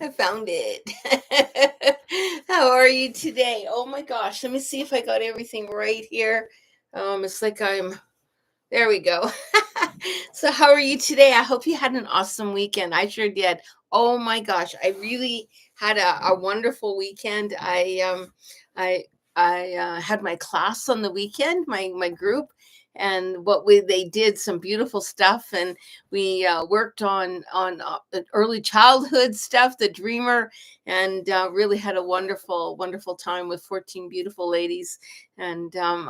I found it. How are you today? Oh my gosh, let me see if I got everything right here. It's like I'm there we go. So how are you today? I hope you had an awesome weekend. I sure did. Oh my gosh, I really had a wonderful weekend. I had my class on the weekend, my group, and what we they did some beautiful stuff, and we worked on early childhood stuff, the dreamer, and really had a wonderful time with 14 beautiful ladies. And I'm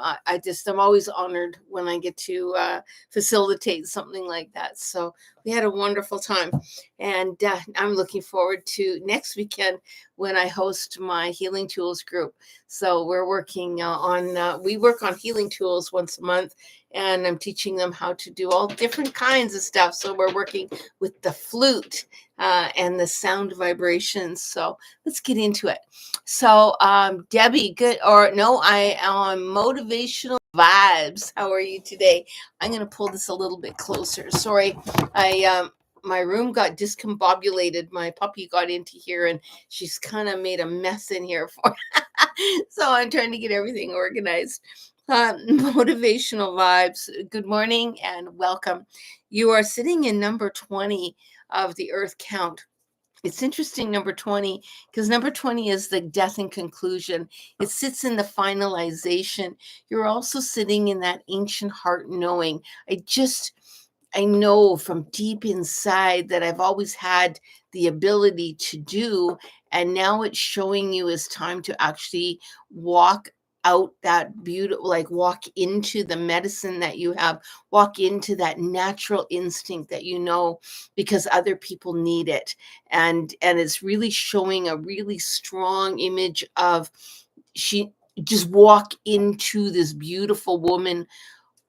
always honored when I get to facilitate something like that. So we had a wonderful time, and I'm looking forward to next weekend when I host my healing tools group. So we're working we work on healing tools once a month, and I'm teaching them how to do all different kinds of stuff. So we're working with the flute and the sound vibrations. So let's get into it. So, Debbie, good or no, I am motivational vibes. How are you today? I'm going to pull this a little bit closer. Sorry, my room got discombobulated. My puppy got into here and she's kind of made a mess in here for so I'm trying to get everything organized. Motivational vibes. Good morning and welcome. You are sitting in number 20 of the Earth Count. It's interesting, number 20, because number 20 is the death and conclusion. It sits in the finalization. You're also sitting in that ancient heart knowing. I know from deep inside that I've always had the ability to do, and now it's showing you it's time to actually walk out that beautiful, like walk into the medicine that you have, walk into that natural instinct that you know because other people need it. And it's really showing a really strong image of she just walk into this beautiful woman,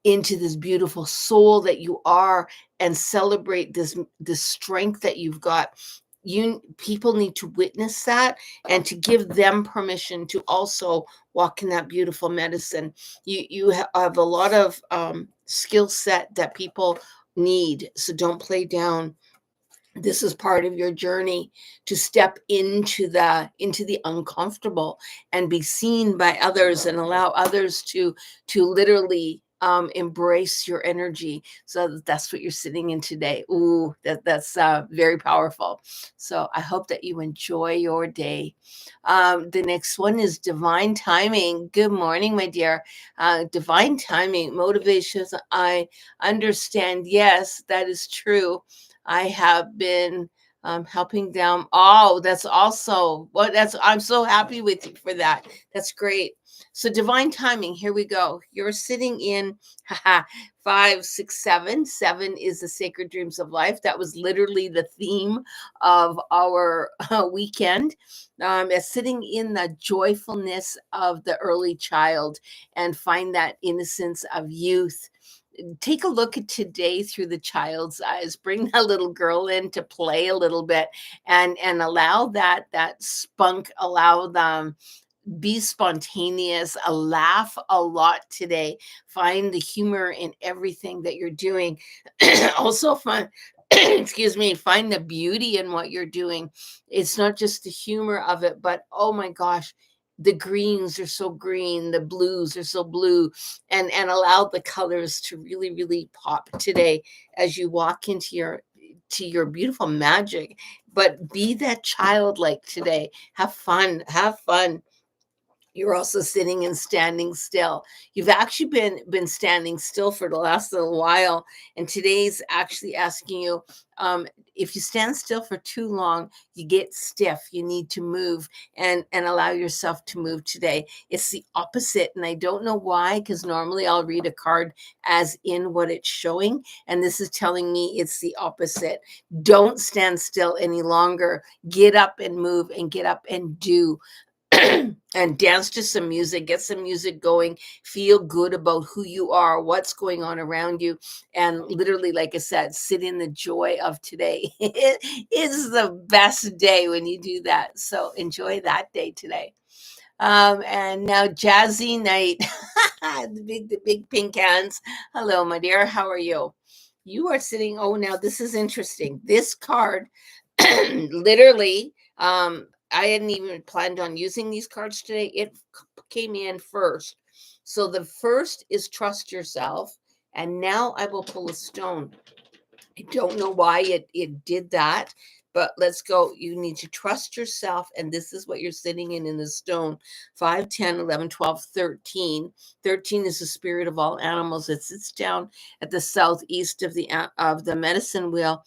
into this beautiful soul that you are, and celebrate this strength that you've got. You people need to witness that and to give them permission to also walk in that beautiful medicine. You have a lot of skill set that people need, so don't play down. This is part of your journey to step into the uncomfortable and be seen by others and allow others to literally embrace your energy. So that's what you're sitting in today. Ooh, that's very powerful. So I hope that you enjoy your day. The next one is divine timing. Good morning, my dear. Divine timing, motivations. I understand. Yes, that is true. I have been helping them. Oh, that's also what that's. I'm so happy with you for that. That's great. So divine timing. Here we go. You're sitting in haha, 5, 6, 7. 7 is the sacred dreams of life. That was literally the theme of our weekend. As sitting in the joyfulness of the early child and find that innocence of youth. Take a look at today through the child's eyes. Bring that little girl in to play a little bit, and allow that spunk, allow them be spontaneous, laugh a lot today. Find the humor in everything that you're doing. Also find excuse me, find the beauty in what you're doing. It's not just the humor of it, but oh my gosh, the greens are so green, the blues are so blue, and allow the colors to really pop today as you walk into your beautiful magic. But be that childlike today. Have fun. You're also sitting and standing still. You've actually been standing still for the last little while, and today's actually asking you, if you stand still for too long, you get stiff. You need to move and allow yourself to move today. It's the opposite, and I don't know why, because normally I'll read a card as in what it's showing, and this is telling me it's the opposite. Don't stand still any longer. Get up and move, and get up and do. And dance to some music, get some music going, feel good about who you are, what's going on around you, and literally, like I said, sit in the joy of today. It is the best day when you do that. So enjoy that day today. And now Jazzy Night, the big pink hands. Hello, my dear. How are you? You are sitting. Oh, now this is interesting. This card literally. I hadn't even planned on using these cards today. It came in first. So the first is trust yourself. And now I will pull a stone. I don't know why it did that, but let's go. You need to trust yourself, and this is what you're sitting in the stone. 5, 10, 11, 12, 13. 13 is the spirit of all animals. It sits down at the southeast of the medicine wheel.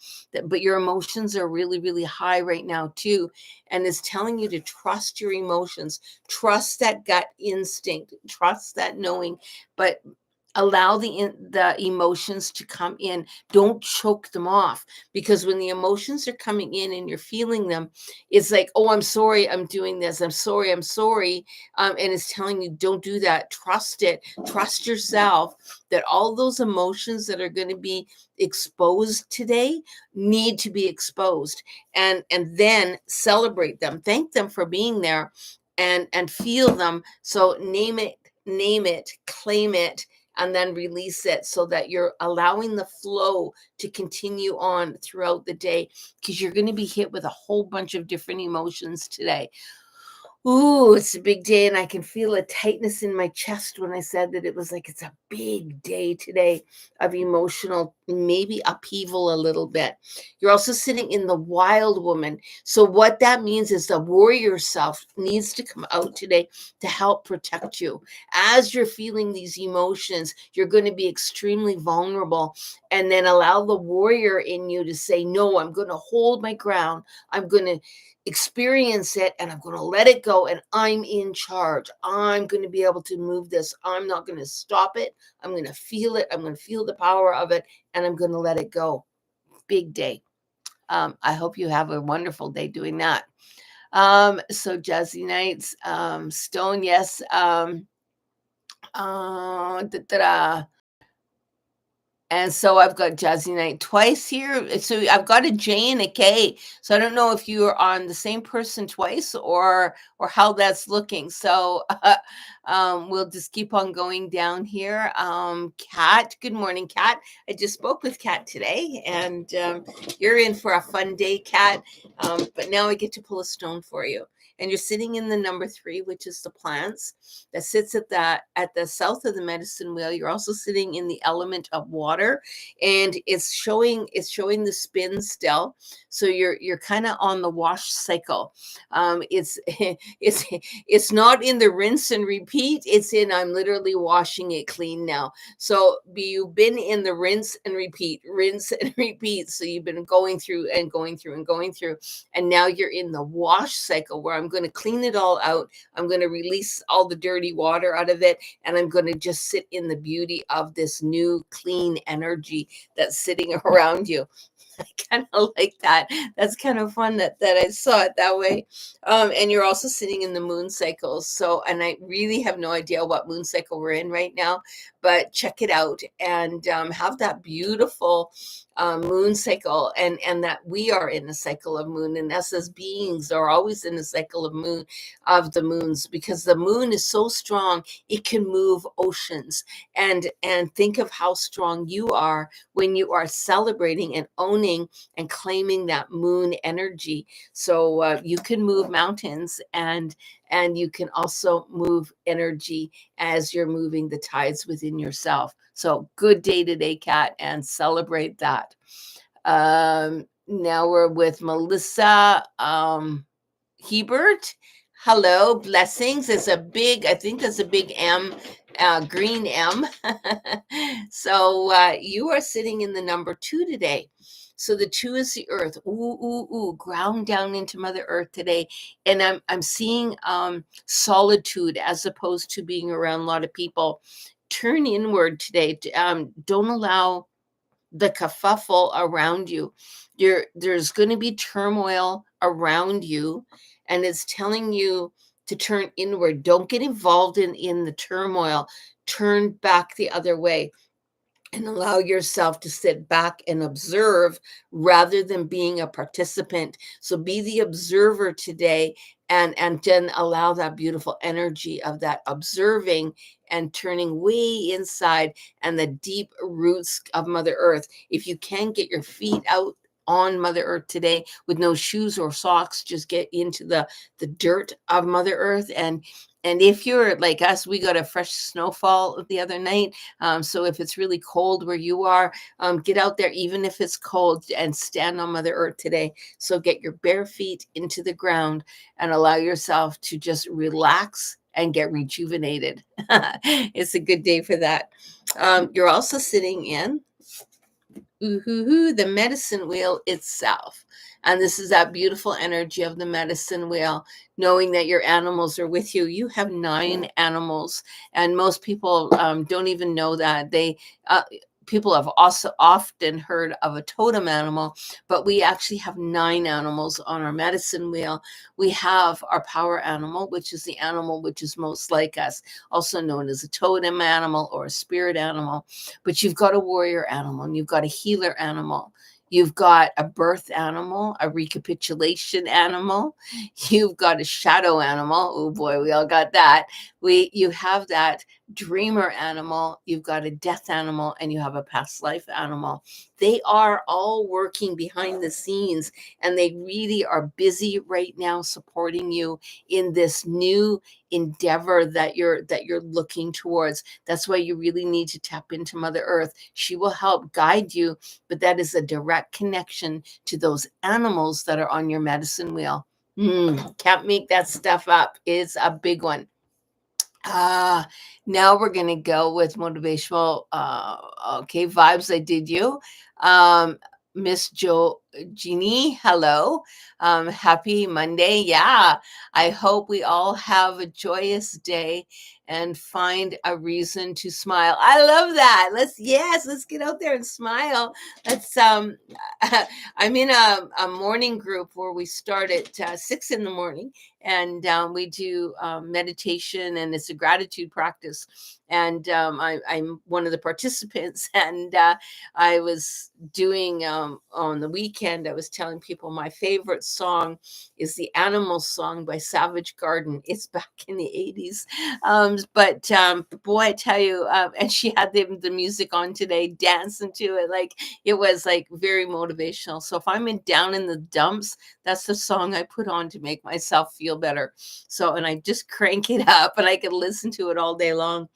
But your emotions are really, really high right now too, and it's telling you to trust your emotions, trust that gut instinct, trust that knowing, but allow the emotions to come in. Don't choke them off, because when the emotions are coming in and you're feeling them, it's like, oh, I'm sorry, I'm doing this, I'm sorry, I'm sorry. And it's telling you, don't do that. Trust it. Trust yourself, that all those emotions that are going to be exposed today need to be exposed, and then celebrate them, thank them for being there, and feel them. So name it, claim it, and then release it, so that you're allowing the flow to continue on throughout the day, because you're going to be hit with a whole bunch of different emotions today. Ooh, it's a big day, and I can feel a tightness in my chest when I said that. It was like it's a big day today of emotional, maybe upheaval a little bit. You're also sitting in the wild woman. So what that means is the warrior self needs to come out today to help protect you. As you're feeling these emotions, you're going to be extremely vulnerable, and then allow the warrior in you to say, no, I'm going to hold my ground. I'm going to experience it, and I'm going to let it go, and I'm in charge. I'm going to be able to move this. I'm not going to stop it. I'm going to feel it. I'm going to feel the power of it, and I'm going to let it go. Big day. I hope you have a wonderful day doing that. So Jazzy Nights, Stone, yes. And so I've got Jazzy Night twice here. So I've got a J and a K. So I don't know if you are on the same person twice, or how that's looking. So we'll just keep on going down here. Kat, good morning, Kat. I just spoke with Kat today, and you're in for a fun day, Kat. But now I get to pull a stone for you. And you're sitting in the number 3, which is the plants, that sits at the south of the medicine wheel. You're also sitting in the element of water, and it's showing the spin still. So you're kind of on the wash cycle. It's it's not in the rinse and repeat. It's in, I'm literally washing it clean now. So you've been in the rinse and repeat, rinse and repeat. So you've been going through and going through and going through, and now you're in the wash cycle, where I'm going to clean it all out. I'm going to release all the dirty water out of it, and I'm going to just sit in the beauty of this new clean energy that's sitting around you. I kind of like that. That's kind of fun that I saw it that way. And you're also sitting in the moon cycles. So, and I really have no idea what moon cycle we're in right now, but check it out, and have that beautiful moon cycle, and that we are in a cycle of moon, and us as beings are always in a cycle of the moons, because the moon is so strong it can move oceans. And think of how strong you are when you are celebrating and owning and claiming that moon energy. So you can move mountains, and you can also move energy as you're moving the tides within yourself. So good day today, Kat, and celebrate that. Now we're with Melissa Hebert. Hello, blessings. I think that's a big M, green M. So you are sitting in the number 2 today. So the 2 is the earth. Ooh, ooh, ooh, ground down into Mother Earth today. And I'm seeing solitude, as opposed to being around a lot of people. Turn inward today. Don't allow the kerfuffle around you. There's going to be turmoil around you, and it's telling you to turn inward. Don't get involved in the turmoil. Turn back the other way, and allow yourself to sit back and observe, rather than being a participant. So be the observer today, and then allow that beautiful energy of that observing and turning way inside, and the deep roots of Mother Earth. If you can, get your feet out on Mother Earth today with no shoes or socks. Just get into the dirt of Mother Earth. And if you're like us, we got a fresh snowfall the other night. So if it's really cold where you are, get out there, even if it's cold, and stand on Mother Earth today. So get your bare feet into the ground and allow yourself to just relax and get rejuvenated. It's a good day for that. You're also sitting in the medicine wheel itself. And this is that beautiful energy of the medicine wheel, knowing that your animals are with you. You have 9 animals, and most people don't even know that. People have also often heard of a totem animal, but we actually have 9 animals on our medicine wheel. We have our power animal, which is the animal which is most like us, also known as a totem animal or a spirit animal. But you've got a warrior animal, and you've got a healer animal. You've got a birth animal, a recapitulation animal. You've got a shadow animal. Oh boy, we all got that. You have that dreamer animal. You've got a death animal, and you have a past life animal. They are all working behind the scenes, and they really are busy right now supporting you in this new endeavor that you're looking towards. That's why you really need to tap into Mother Earth. She will help guide you, but that is a direct connection to those animals that are on your medicine wheel. Can't make that stuff up. It's a big one. Now we're gonna go with motivational okay vibes. I did you. Miss Jeannie, hello. Happy Monday. Yeah. I hope we all have a joyous day and find a reason to smile. I love that. Let's get out there and smile. Let's I'm in a morning group where we start at 6 in the morning, and we do meditation, and it's a gratitude practice. And I'm one of the participants, and I was doing on the weekend, I was telling people my favorite song is the Animal Song by Savage Garden. It's back in the 80s. But boy, I tell you, and she had the music on today, dancing to it. Like, it was like very motivational. So if I'm down in the dumps, that's the song I put on to make myself feel better. So, and I just crank it up, and I could listen to it all day long.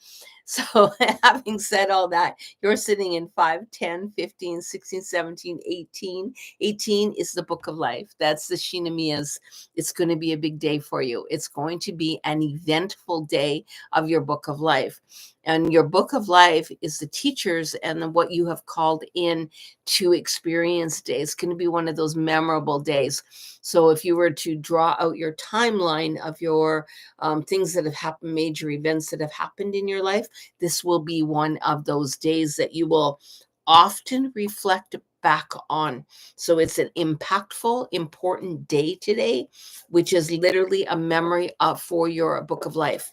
So having said all that, you're sitting in 5, 10, 15, 16, 17, 18. 18 is the book of life. That's the Shinamias. It's going to be a big day for you. It's going to be an eventful day of your book of life. And your book of life is the teachers and what you have called in to experience day. It's going to be one of those memorable days. So if you were to draw out your timeline of your things that have happened, major events that have happened in your life, this will be one of those days that you will often reflect back on. So it's an impactful, important day today, which is literally a memory for your book of life.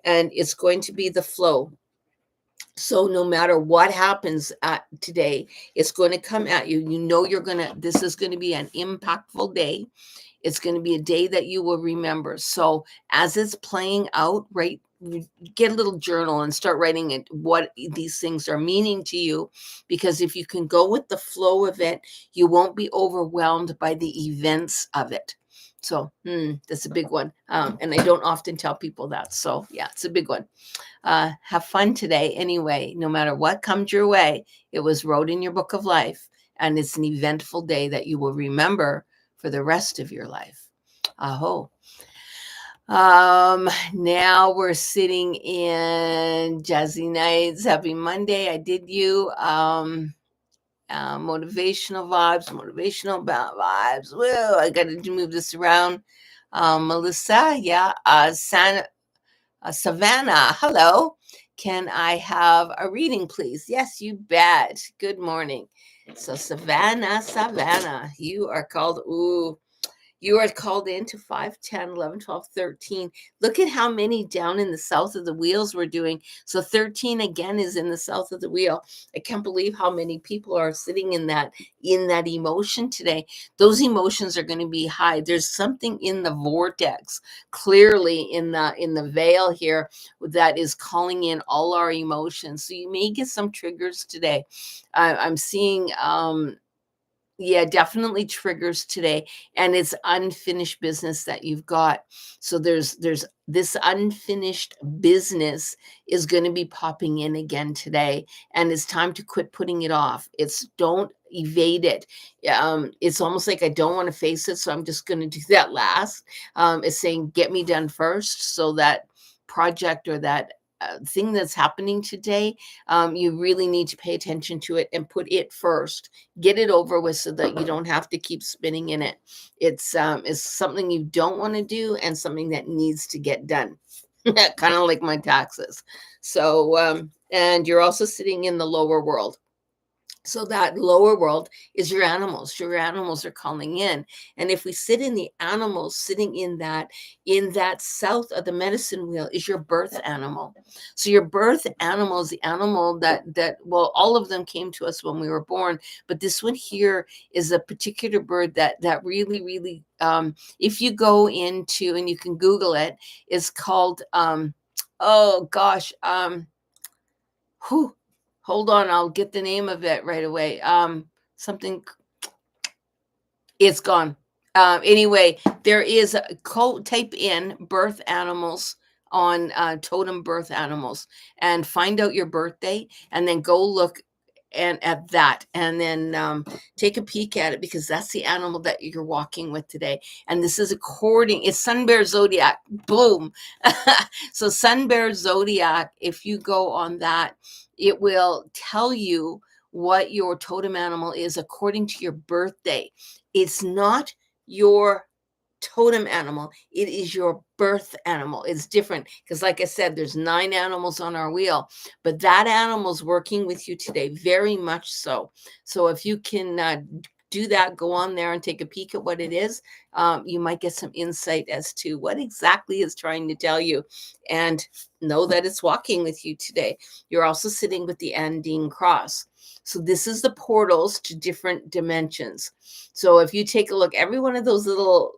And it's going to be the flow. So no matter what happens today, it's going to come at you. You know, this is going to be an impactful day. It's going to be a day that you will remember. So as it's playing out, right, get a little journal and start writing it, what these things are meaning to you. Because if you can go with the flow of it, you won't be overwhelmed by the events of it. So that's a big one. And I don't often tell people that. So yeah, it's a big one. Have fun today anyway. No matter what comes your way, it was wrote in your book of life, and it's an eventful day that you will remember for the rest of your life. Aho. Now we're sitting in Jazzy Nights. Happy Monday. I did you. Motivational vibes. Whoa, I got to move this around. Melissa, yeah. Savannah, hello. Can I have a reading, please? Yes, you bet. Good morning. So Savannah, you are called. You are called into 5, 10, 11, 12, 13. Look at how many down in the south of the wheels we're doing. So 13 again is in the south of the wheel. I can't believe how many people are sitting in that emotion today. Those emotions are going to be high. There's something in the vortex, clearly in the veil here, that is calling in all our emotions. So you may get some triggers today. I'm seeing Yeah, definitely triggers today, and it's unfinished business that you've got. So there's this unfinished business is going to be popping in again today, and it's time to quit putting it off. It's don't evade it. It's almost like I don't want to face it, so I'm just going to do that last. It's saying get me done first, so that project or that thing that's happening today, you really need to pay attention to it and put it first, get it over with so that you don't have to keep spinning in it. It's something you don't want to do and something that needs to get done. Kind of like my taxes. So and you're also sitting in the lower world. So that lower world is your animals. Your animals are calling in. And if we sit in the animals, sitting in that south of the medicine wheel is your birth animal. So your birth animal is the animal that well, all of them came to us when we were born, but this one here is a particular bird that really, really if you go into, and you can Google it, is called oh gosh, whew, hold on, I'll get the name of it right away. Something, it's gone. Anyway, there is a type in birth animals on totem birth animals and find out your birthday, and then go look and at that, and then take a peek at it, because that's the animal that you're walking with today. And this is according, it's Sun Bear Zodiac. Boom. So Sun Bear Zodiac, if you go on that, it will tell you what your totem animal is according to your birthday. It's not your totem animal, it is your birth animal. It's different because, like I said, there's 9 animals on our wheel, but that animal's working with you today, very much so. So if you can do that, go on there and take a peek at what it is. You might get some insight as to what exactly is trying to tell you, and know that it's walking with you today. You're also sitting with the Andine cross. So this is the portals to different dimensions. So if you take a look, every one of those little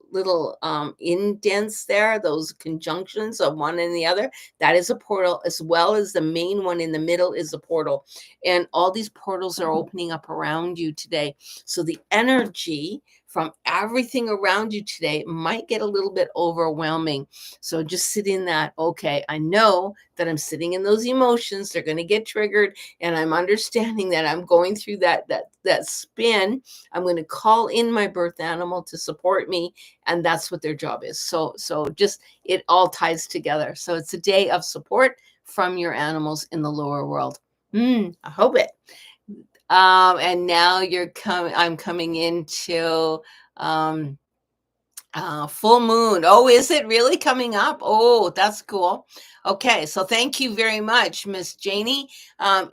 indents there, those conjunctions of one and the other, that is a portal, as well as the main one in the middle is a portal. And all these portals are opening up around you today. So the energy from everything around you today might get a little bit overwhelming. So just sit in that. Okay, I know that I'm sitting in those emotions. They're going to get triggered, and I'm understanding that I'm going through that spin. I'm going to call in my birth animal to support me, and that's what their job is. So just, it all ties together. So it's a day of support from your animals in the lower world. I hope it. And now I'm coming into full moon. Oh, is it really coming up? Oh, that's cool. Okay, so thank you very much, Miss Janie.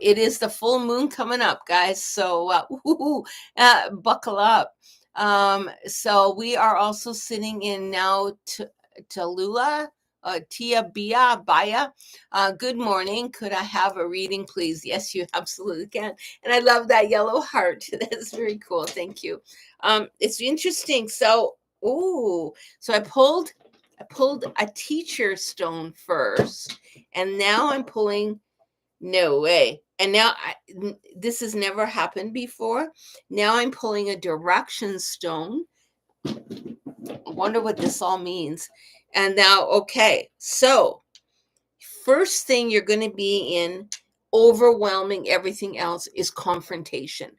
It is the full moon coming up, guys. So buckle up. So we are also sitting in now Tallulah. Tia Bia Baya. Good morning. Could I have a reading, please? Yes, you absolutely can. And I love that yellow heart. That's very cool. Thank you. It's interesting. So, so I pulled a teacher stone first, and now I'm pulling, no way. And now this has never happened before. Now I'm pulling a direction stone. I wonder what this all means. And now, okay, so first thing you're going to be in, overwhelming everything else, is confrontation.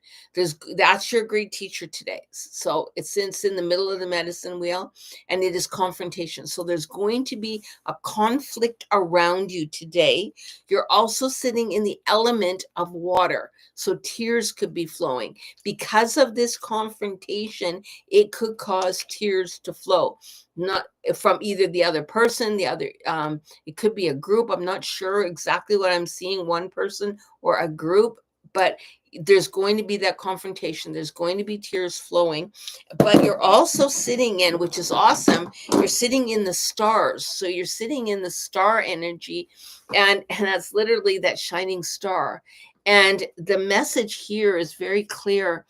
That's your great teacher today. So it's in the middle of the medicine wheel, and it is confrontation. So there's going to be a conflict around you today. You're also sitting in the element of water, so tears could be flowing. Because of this confrontation, it could cause tears to flow, not from either the other person, the other it could be a group. I'm not sure exactly what I'm seeing, one person or a group, but there's going to be that confrontation. There's going to be tears flowing, but you're also sitting in, which is awesome, you're sitting in the stars. So you're sitting in the star energy, and that's literally that shining star. And the message here is very clear.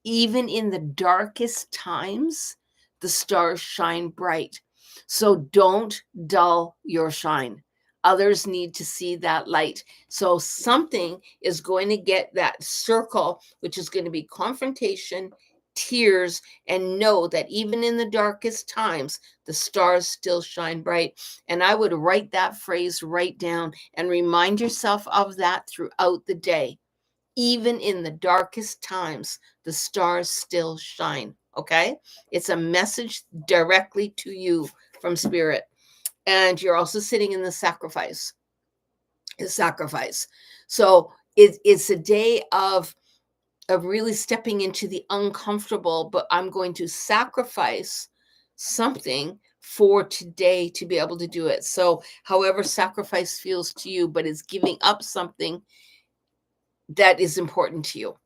Even in the darkest times, the stars shine bright. So don't dull your shine. Others need to see that light. So something is going to get that circle, which is going to be confrontation, tears, and know that even in the darkest times, the stars still shine bright. And I would write that phrase right down and remind yourself of that throughout the day. Even in the darkest times, the stars still shine. Okay. It's a message directly to you from spirit. And you're also sitting in the sacrifice. So it's a day of really stepping into the uncomfortable, but I'm going to sacrifice something for today to be able to do it. So however sacrifice feels to you, but it's giving up something that is important to you.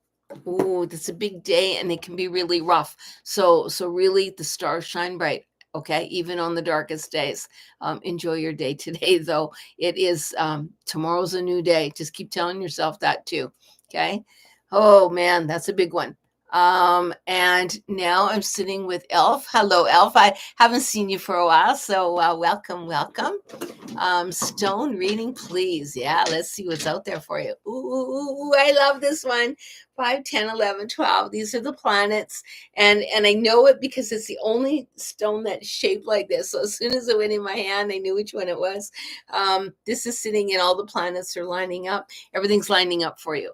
Ooh, that's a big day and it can be really rough. So really the stars shine bright. Okay, even on the darkest days. Enjoy your day today, though. It is tomorrow's a new day. Just keep telling yourself that too. Okay. Oh man, that's a big one. And now I'm sitting with Elf. Hello, Elf. I haven't seen you for a while, so welcome. Stone reading, please. Yeah, let's see what's out there for you. Ooh, I love this one. 5, 10, 11, 12. These are the planets. And I know it because it's the only stone that's shaped like this. So as soon as it went in my hand, I knew which one it was. This is sitting and all the planets are lining up. Everything's lining up for you.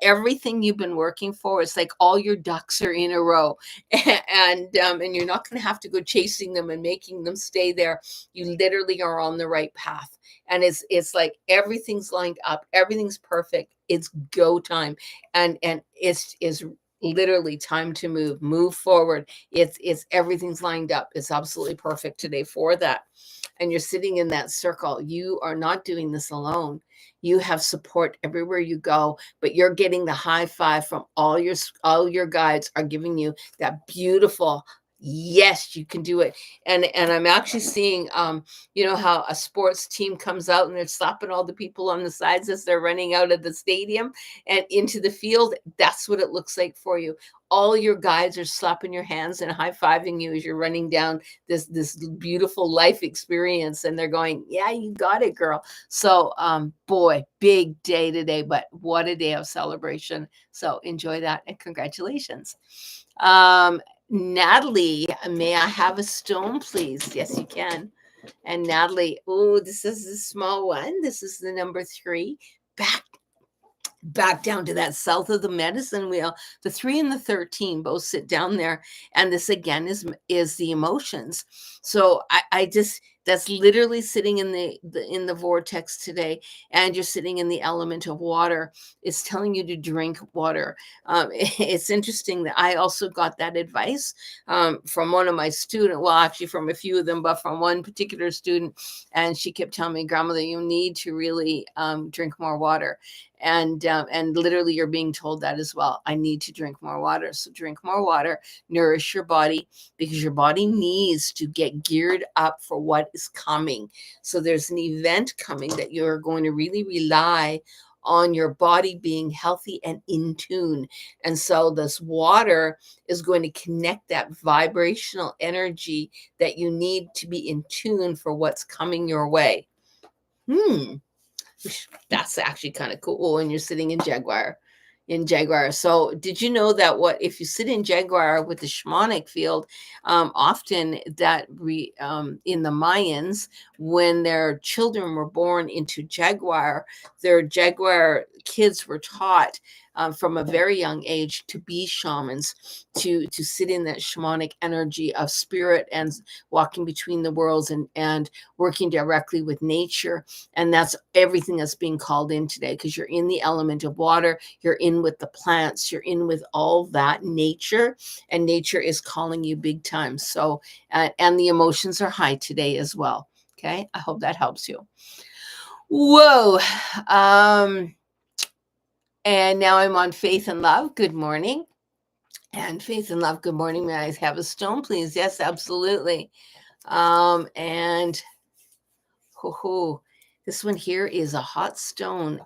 Everything you've been working for, it's like all your ducks are in a row. And you're not going to have to go chasing them and making them stay there. You literally are on the right path. And it's like everything's lined up, everything's perfect. It's go time. And it's literally time to move forward. It's everything's lined up. It's absolutely perfect today for that. And you're sitting in that circle. You are not doing this alone. You have support everywhere you go, but you're getting the high five from all your guides are giving you that beautiful, yes, you can do it. And I'm actually seeing you know how a sports team comes out and they're slapping all the people on the sides as they're running out of the stadium and into the field. That's what it looks like for you. All your guides are slapping your hands and high-fiving you as you're running down this beautiful life experience, and they're going, yeah, you got it, girl. So boy, big day today, but what a day of celebration. So enjoy that and congratulations. Natalie, may I have a stone, please? Yes, you can. And Natalie, oh, this is the small one. This is the number 3. Back down to that south of the medicine wheel. The 3 and the 13 both sit down there. And this again is the emotions. So I just, that's literally sitting in the vortex today. And you're sitting in the element of water. It's telling you to drink water. It's interesting that I also got that advice from one of my students. Well, actually from a few of them, but from one particular student. And she kept telling me, grandmother, you need to really drink more water. And literally you're being told that as well. I need to drink more water. So drink more water, nourish your body, because your body needs to get geared up for what is coming. So there's an event coming that you're going to really rely on your body being healthy and in tune. And so this water is going to connect that vibrational energy that you need to be in tune for what's coming your way. That's actually kind of cool when you're sitting in Jaguar. So did you know that what if you sit in Jaguar with the shamanic field, often that in the Mayans, when their children were born into Jaguar, their Jaguar kids were taught from a very young age to be shamans, to sit in that shamanic energy of spirit and walking between the worlds and working directly with nature. And that's everything that's being called in today, because you're in the element of water, you're in with the plants, you're in with all that nature, and nature is calling you big time. So and the emotions are high today as well. Okay, I hope that helps you. Whoa. And now I'm on Faith and Love. Good morning. And Faith and Love, good morning. May I have a stone, please? Yes, absolutely. And This one here is a hot stone.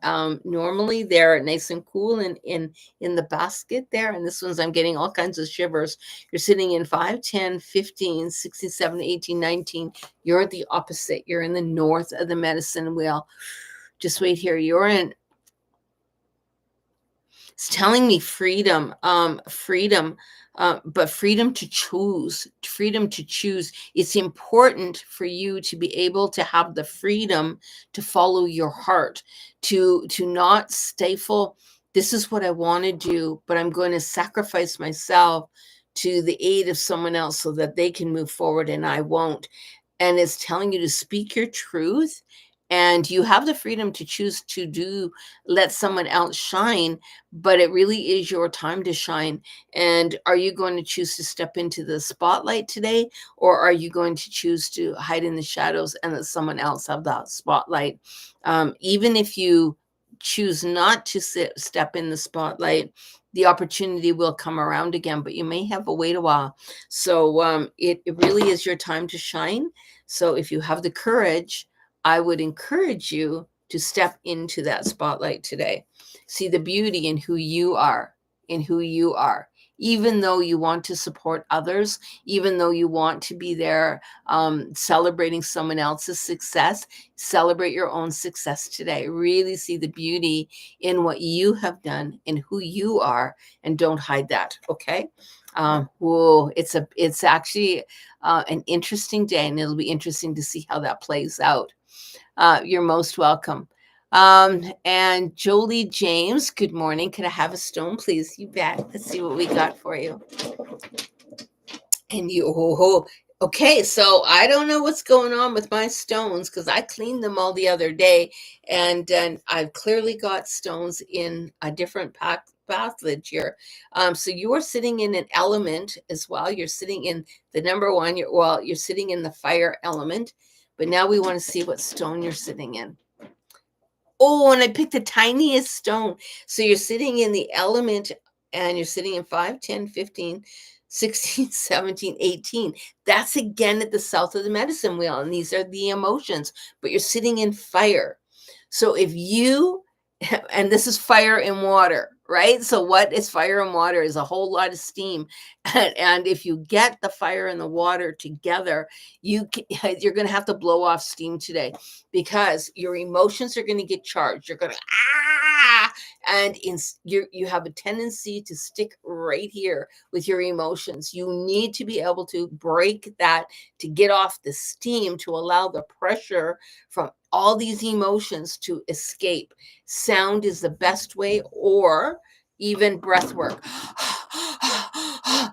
Normally they're nice and cool in the basket there. And this one's, I'm getting all kinds of shivers. You're sitting in 5, 10, 15, 16, 17, 18, 19. You're at the opposite. You're in the north of the medicine wheel. Just wait here. You're in, it's telling me freedom, but freedom to choose, freedom to choose. It's important for you to be able to have the freedom to follow your heart, to not stifle. This is what I want to do, but I'm going to sacrifice myself to the aid of someone else so that they can move forward and I won't. And it's telling you to speak your truth, and you have the freedom to choose to do, let someone else shine, but it really is your time to shine. And are you going to choose to step into the spotlight today, or are you going to choose to hide in the shadows and let someone else have that spotlight? Even if you choose not to step in the spotlight, the opportunity will come around again, but you may have to wait a while. So it really is your time to shine. So if you have the courage, I would encourage you to step into that spotlight today. See the beauty in who you are, in who you are. Even though you want to support others, even though you want to be there celebrating someone else's success, celebrate your own success today. Really see the beauty in what you have done, in who you are, and don't hide that. Okay. Whoa, it's actually an interesting day, and it'll be interesting to see how that plays out. You're most welcome. And Jolie James, good morning. Could I have a stone, please? You bet. Let's see what we got for you. And you, okay, so I don't know what's going on with my stones because I cleaned them all the other day, and I've clearly got stones in a different pathlage here. So you are sitting in an element as well. You're sitting in the number one. You're sitting in the fire element, but now we want to see what stone you're sitting in. Oh, and I picked the tiniest stone. So you're sitting in the element, and you're sitting in 5, 10, 15, 16, 17, 18. That's again at the south of the medicine wheel. And these are the emotions, but you're sitting in fire. So if you, and this is fire and water, right? So what is fire and water is a whole lot of steam. And if you get the fire and the water together, you're going to have to blow off steam today, because your emotions are going to get charged. You're going to, and you have a tendency to stick right here with your emotions. You need to be able to break that, to get off the steam, to allow the pressure from all these emotions to escape. Sound is the best way, or even breath work.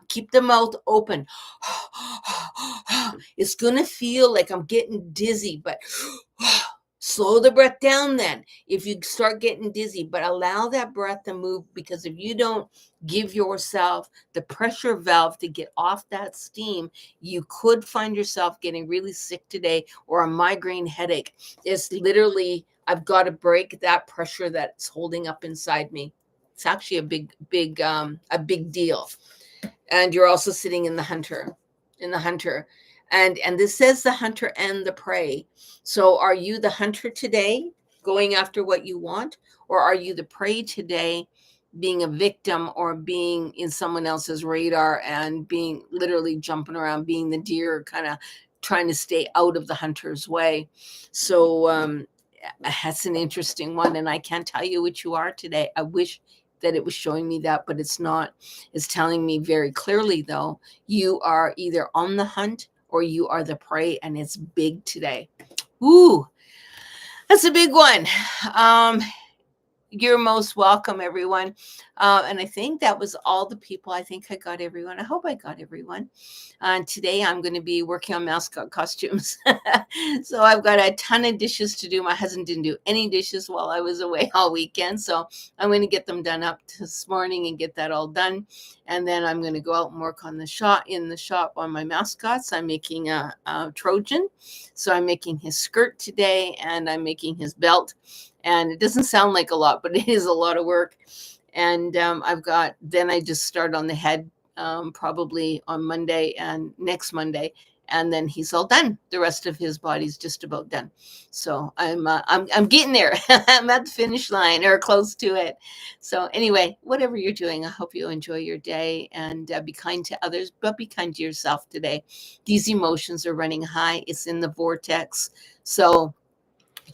Keep the mouth open. It's going to feel like I'm getting dizzy, but slow the breath down then if you start getting dizzy, but allow that breath to move, because if you don't give yourself the pressure valve to get off that steam, you could find yourself getting really sick today, or a migraine headache. It's literally, I've got to break that pressure that's holding up inside me. It's actually a big deal. And you're also sitting in the hunter, and this says the hunter and the prey. So are you the hunter today, going after what you want, or are you the prey today, being a victim, or being in someone else's radar and being literally jumping around, being the deer, kind of trying to stay out of the hunter's way? So that's an interesting one, and I can't tell you what you are today. I wish that it was showing me that, but it's not. It's telling me very clearly, though, you are either on the hunt or you are the prey, and it's big today. Ooh, that's a big one. You're most welcome, everyone. And I think that was all the people. I think I got everyone. I hope I got everyone. Today I'm going to be working on mascot costumes. So I've got a ton of dishes to do. My husband didn't do any dishes while I was away all weekend. So I'm going to get them done up this morning and get that all done. And then I'm going to go out and work on the shop on my mascots. I'm making a Trojan. So I'm making his skirt today, and I'm making his belt. And it doesn't sound like a lot, but it is a lot of work. And then I just start on the head probably on Monday and next Monday. and then he's all done. The rest of his body's just about done. So I'm getting there. I'm at the finish line or close to it. So anyway, whatever you're doing, I hope you enjoy your day, and be kind to others, but be kind to yourself today. These emotions are running high. It's in the vortex. So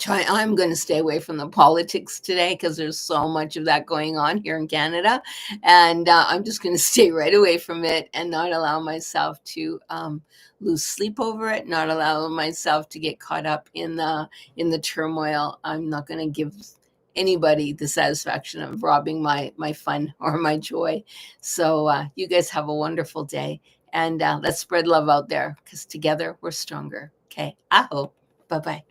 I'm going to stay away from the politics today because there's so much of that going on here in Canada, and I'm just going to stay right away from it and not allow myself to lose sleep over it, not allow myself to get caught up in the turmoil. I'm not going to give anybody the satisfaction of robbing my fun or my joy. So you guys have a wonderful day, and let's spread love out there, because together we're stronger. Okay, I hope. Bye bye.